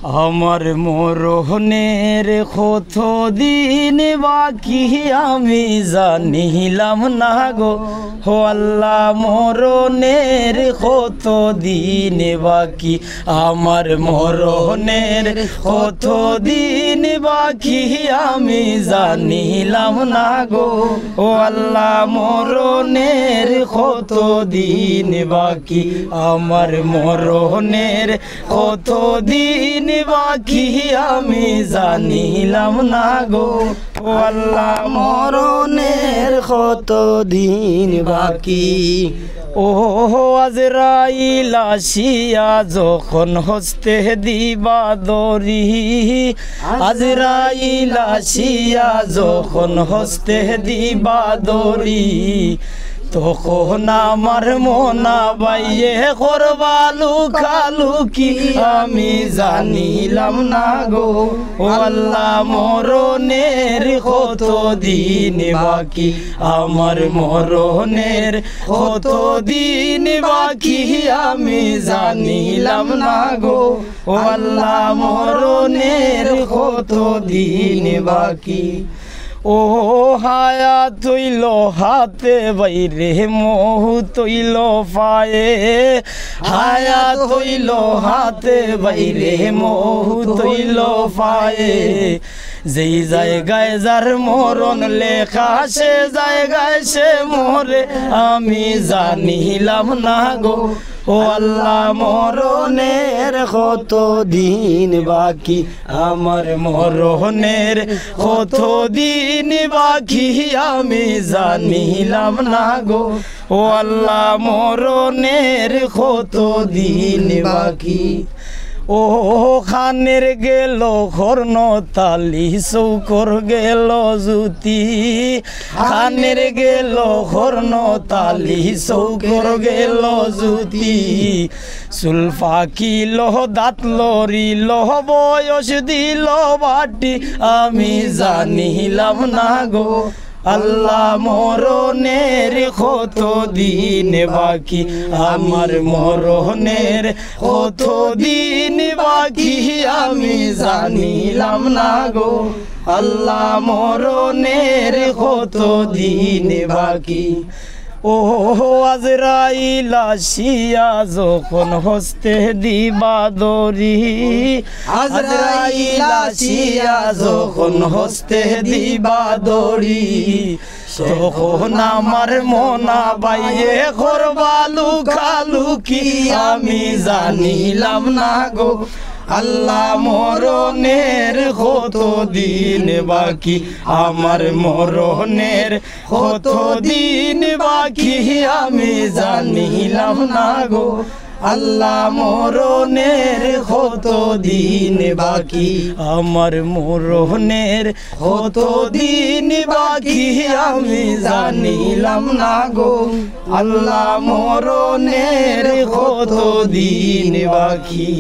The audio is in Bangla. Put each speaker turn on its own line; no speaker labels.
আমার মরণের কত দিন বাকি আমি জানিলাম না গো ও আল্লাহ মরণের কত দিন বাকি আমার মরণের কত দিন বাকি আমি জানিলাম না গো ও আল্লাহ মরণের কত দিন বাকি আমার মরণের কত দিন বাকি আমি জানিলাম না গো ও আল্লাহ
মরণের কত দিন বাকি
ও আজরাইল আসিয়া যখন হস্তে দিবা দরি আজরাইল আসিয়া যখন হস্তে দিবা দরি তখন আমার মনা বাইয়ে করবা লুকালুকি আমি জানিলাম না গো ও আল্লাহ মরণের কত দিন বাকি আমার মরণের কত দিন বাকি আমি জানিলাম না গো ও আল্লাহ মরণের কত দিন বাকি ও হায়া তৈল হাতে বাইরে মোহ তৈল পায়ে হায়া তৈল হাতে বাইরে মোহ তৈল পায়ে যেই জায়গায় যার মরণ লেখা সে জায়গায় সে মরে আমি জানিলাম না গো ও আল্লাহ মরণের কত দিন বাকি আমার মরণের কত দিন বাকি আমি জানিলাম না গো ও আল্লাহ মরণের কত দিন বাকি ও খানের গেল কর্ণ তালি চৌকর গেল জ্যোতি খানের গেল কর্ণ তালি চৌকর গেল জ্যোতি চুল ফাঁকিল দাঁত লরিল বয়স দিল বাটি আমি জানিলাম না গো আল্লাহ মরণের কত দিন বাকি আমার মরণের কত দিন বাকি আমি জানিলাম না গো আল্লাহ মরণের কত দিন বাকি ও আজরাইল আসিয়া যখন হস্তে দিবা দরি আজরাইল আসিয়া যখন হস্তে দিবা দরি তখন আমার মনা বাইয়ে করবা লুকালুকি আমি জানিলাম না গো আল্লাহ মরণের কত দিন বাকি আমার মরণের কত দিন বাকি আমি জানিলাম না গো আল্লাহ মরণের কত দিন বাকি আমার মরণের কত দিন বাকি আমি জানিলাম না গো আল্লাহ মরণের কত দিন বাকি।